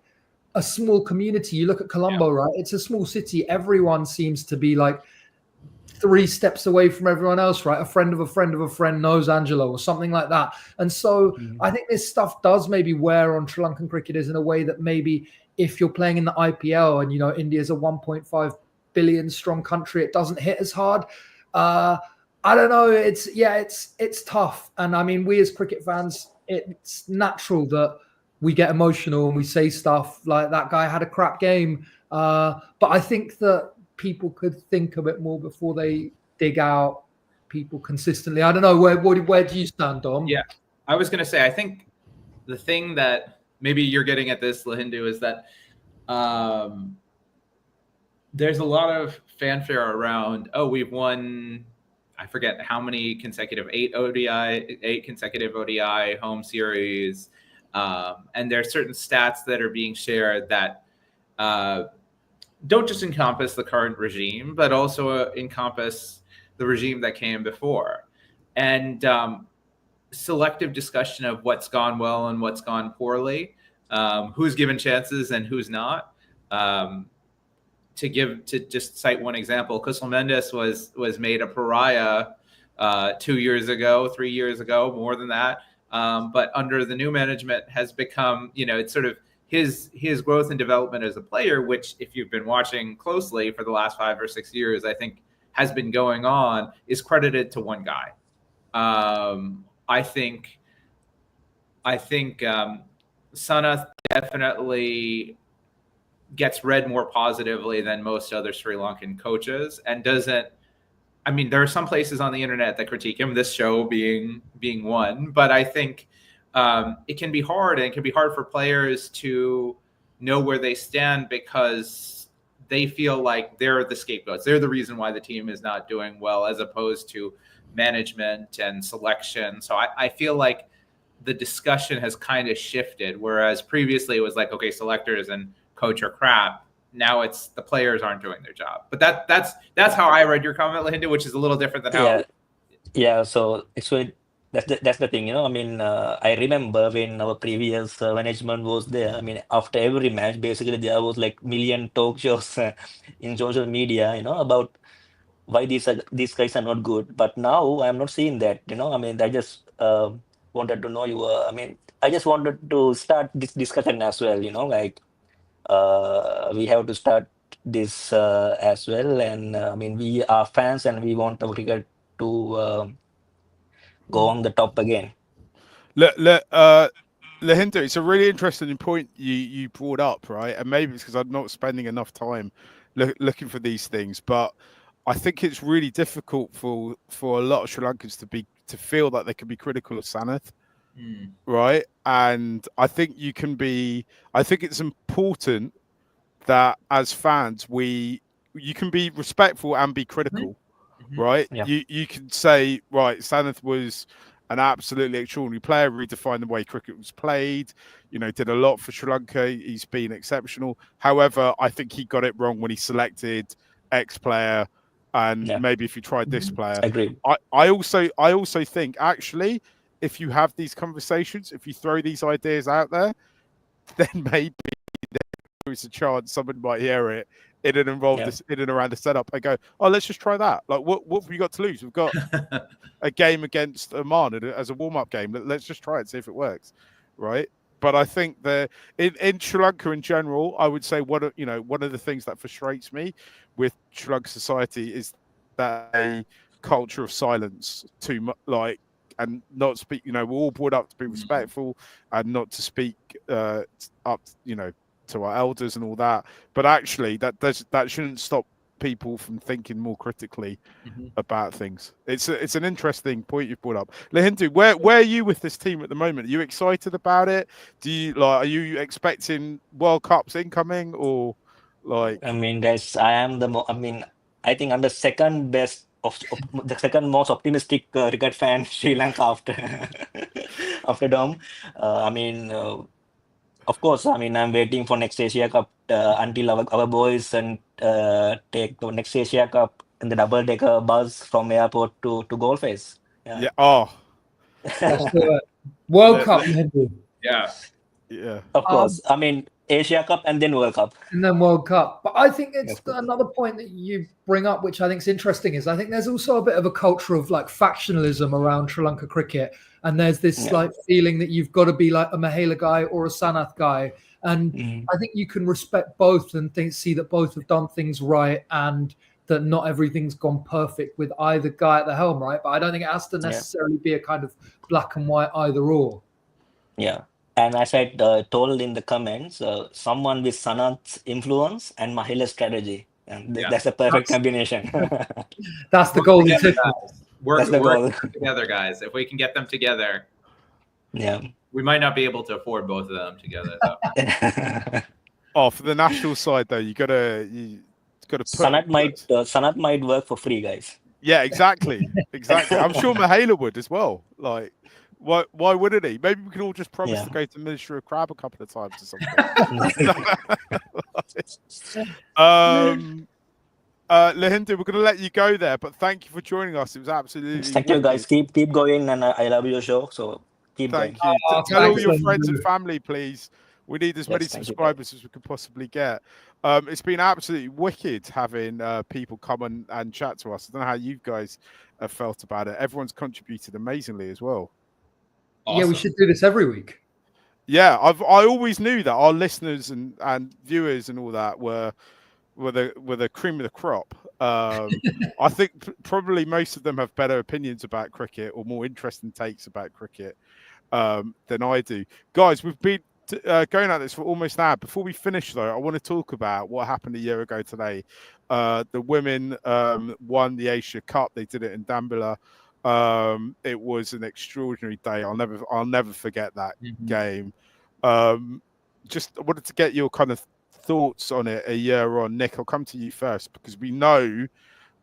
a small community. You look at Colombo, right? It's a small city. Everyone seems to be like 3 steps away from everyone else, right? A friend of a friend of a friend knows Angelo or something like that. And so I think this stuff does maybe wear on Sri Lankan cricketers in a way that maybe if you're playing in the IPL and, India's a 1.5 billion strong country, it doesn't hit as hard. I don't know. It's tough. And I mean, we as cricket fans, it's natural that we get emotional and we say stuff like that guy had a crap game. But I think that people could think a bit more before they dig out people consistently. I don't know. Where do you stand, Dom? Yeah, I was going to say, I think the thing that maybe you're getting at this, Lahindu, is that there's a lot of fanfare around, we've won, I forget how many consecutive, 8 consecutive ODI home series. And there are certain stats that are being shared that don't just encompass the current regime, but also encompass the regime that came before. And selective discussion of what's gone well and what's gone poorly, who's given chances and who's not. To just cite one example, Kusal Mendes was made a pariah 2 years ago, 3 years ago, more than that. But under the new management has become, it's sort of his growth and development as a player, which if you've been watching closely for the last 5 or 6 years, I think has been going on, is credited to one guy. I think Sanath definitely gets read more positively than most other Sri Lankan coaches, and doesn't. I mean, there are some places on the internet that critique him, this show being one, but I think it can be hard, and it can be hard for players to know where they stand because they feel like they're the scapegoats. They're the reason why the team is not doing well, as opposed to management and selection. So I feel like the discussion has kind of shifted, whereas previously it was like, okay, selectors and coach are crap. Now it's the players aren't doing their job. But that's how I read your comment, Lahindu, which is a little different than how. Yeah. So actually, that's the thing. I mean, I remember when our previous management was there. I mean, after every match, basically there was like million talk shows in social media, about why these guys are not good. But now I'm not seeing that. I mean, I just wanted to know you. I mean, I just wanted to start this discussion as well. Like. We have to start this as well, and I mean, we are fans and we want our cricket to go on the top again. Lahindu, it's a really interesting point you brought up, right? And maybe it's because I'm not spending enough time looking for these things, but I think it's really difficult for a lot of Sri Lankans to feel that they can be critical of Sanath. Right. And I think it's important that as fans, you can be respectful and be critical, right? Yeah. You can say, right, Sanath was an absolutely extraordinary player, redefined the way cricket was played, did a lot for Sri Lanka. He's been exceptional. However, I think he got it wrong when he selected X player. And maybe if you tried this player, Agreed. I also think actually, if you have these conversations, if you throw these ideas out there, then maybe there is a chance someone might hear it in and around the setup and go, oh, let's just try that. Like, what have we got to lose? We've got a game against Oman as a warm-up game. Let's just try it, see if it works, right? But I think in Sri Lanka in general, I would say one of the things that frustrates me with Sri Lanka society is that a culture of silence too much, like, and not speak. We're all brought up to be respectful and not to speak up, to our elders and all that. But actually, that shouldn't stop people from thinking more critically Mhm. about things. It's an interesting point you've brought up. Lahindu, where are you with this team at the moment? Are you excited about it? Are you expecting World Cups incoming, or like? I mean, guys, I mean, I think I'm the second best of the second most optimistic cricket fan Sri Lanka after after Dom. I mean, of course, I mean, I'm waiting for next Asia Cup until our boys and take the next Asia Cup in the double decker bus from airport to Goldface. Yeah. Oh, That's the World Let- Cup, let- Mendy. Yeah. yeah. Of course, I mean Asia Cup and then World Cup. And then World Cup. But I think it's Of course. another point that you bring up, which I think is interesting, is I think there's also a bit of a culture of like factionalism around Sri Lanka cricket. And there's this Yeah. like feeling that you've got to be like a Mahela guy or a Sanath guy. And Mm. I think you can respect both and see that both have done things right and that not everything's gone perfect with either guy at the helm, right? But I don't think it has to necessarily be a kind of black and white either or. Yeah. And as I told in the comments, someone with Sanath's influence and Mahela's strategy. And Yeah. that's a perfect combination. That's the Work golden together, ticket. guys. Work That's the goal. together, guys. If we can get them together, Yeah. we might not be able to afford both of them together, though. Oh, for the national side though, you gotta put. Sanath might work for free, guys. Yeah, exactly. I'm sure Mahela would as well. Like, why wouldn't he? Maybe we can all just promise Yeah. to go to Ministry of Crab a couple of times or something. Lahindu, we're going to let you go there, but thank you for joining us. It was absolutely Thank you, guys. wicked. Keep going, and I love your show. So keep Thank going. you. Oh, Tell all thanks, your Lahindu. friends and family, please. We need as many Yes, thank you, subscribers as we can possibly get. It's been absolutely wicked having people come and chat to us. I don't know how you guys have felt about it. Everyone's contributed amazingly as well. Yeah, we Awesome. should do this every week. Yeah, I always knew that our listeners and viewers and all that were the cream of the crop. I think probably most of them have better opinions about cricket or more interesting takes about cricket than I do. Guys, we've been going at this for almost an hour. Before we finish, though, I want to talk about what happened a year ago today. The women won the Asia Cup. They did it in Dambula. It was an extraordinary day. I'll never forget that game. Just wanted to get your kind of thoughts on it a year on. Nick, I'll come to you first because we know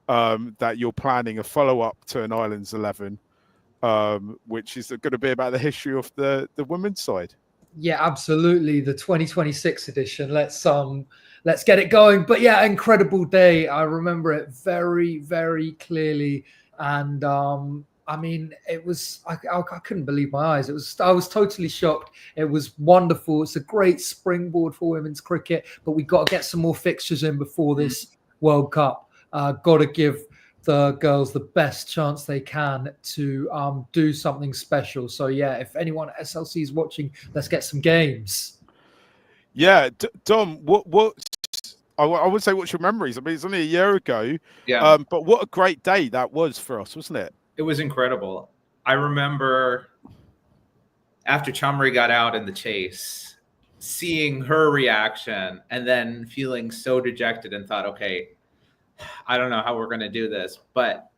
that you're planning a follow-up to an Islands 11, which is going to be about the history of the women's side. Yeah, absolutely. The 2026 edition. Let's get it going. But yeah, incredible day. I remember it very, very clearly. And I mean, it was I couldn't believe my eyes. I was totally shocked. It was wonderful. It's a great springboard for women's cricket, but we got to get some more fixtures in before this World Cup. Got to give the girls the best chance they can to do something special. So yeah, if anyone at SLC is watching, let's get some games. Yeah, Dom, what I would say, what's your memories? I mean, it's only a year ago. Yeah. But what a great day that was for us, wasn't it? It was incredible. I remember after Chamri got out in the chase, seeing her reaction and then feeling so dejected and thought, okay, I don't know how we're going to do this. But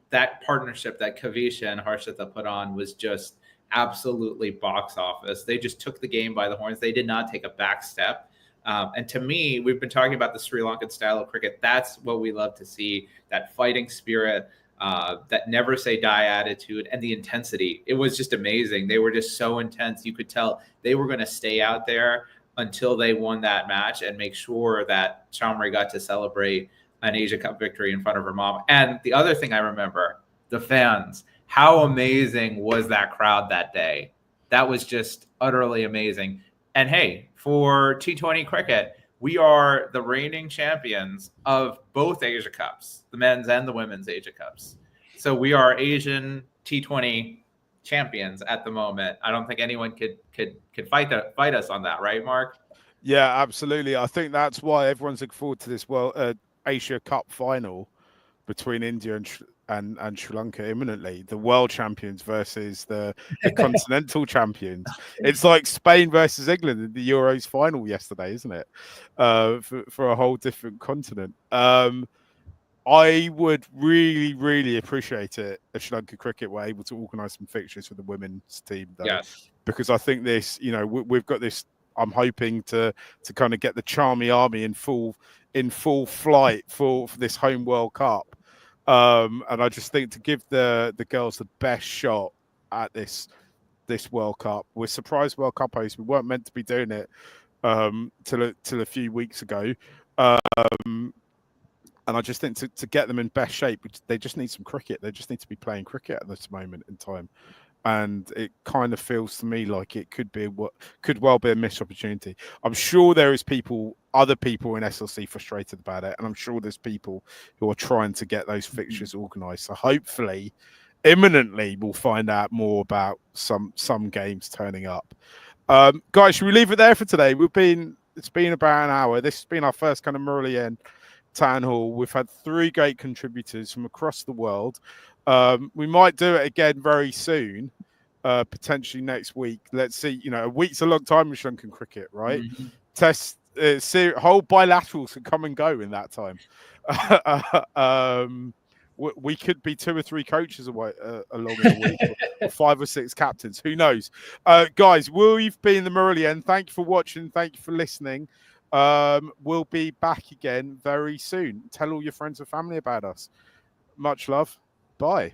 that partnership that Kavisha and Harshita put on was just absolutely box office. They just took the game by the horns. They did not take a back step. And to me, we've been talking about the Sri Lankan style of cricket. That's what we love to see, that fighting spirit, that never say die attitude, and the intensity. It was just amazing. They were just so intense. You could tell they were going to stay out there until they won that match and make sure that Chamri got to celebrate an Asia Cup victory in front of her mom. And the other thing I remember, the fans. How amazing was that crowd that day? That was just utterly amazing. And hey, for T20 cricket, we are the reigning champions of both Asia Cups, the men's and the women's Asia Cups. So we are Asian T20 champions at the moment. I don't think anyone could fight us on that, right, Mark? Yeah, absolutely. I think that's why everyone's looking forward to this Asia Cup final between India and Sri Lanka imminently. The world champions versus the continental champions. It's like Spain versus England in the Euros final yesterday, isn't it? For a whole different continent. I would really, really appreciate it if Sri Lankan Cricket were able to organise some fixtures for the women's team, though, Yes. because I think this, we've got this. I'm hoping to kind of get the Charmy Army in full flight for this home World Cup, and I just think to give the girls the best shot at this World Cup. We're surprised World Cup hosts. We weren't meant to be doing it till a few weeks ago. And I just think to get them in best shape, they just need some cricket. They just need to be playing cricket at this moment in time. And it kind of feels to me like it could well be a missed opportunity. I'm sure there is other people in SLC frustrated about it. And I'm sure there's people who are trying to get those fixtures organised. So hopefully, imminently, we'll find out more about some games turning up. Guys, should we leave it there for today? It's been about an hour. This has been our first kind of Murali End Town Hall. We've had 3 great contributors from across the world. We might do it again very soon, potentially next week. Let's see. A week's a long time in Sri Lankan cricket, right? Test whole bilaterals can come and go in that time. We could be 2 or 3 coaches away along in a week, or 5 or 6 captains. Who knows? Guys, we've been the Murali End. Thank you for watching. Thank you for listening. We'll be back again very soon. Tell all your friends and family about us. Much love. Bye.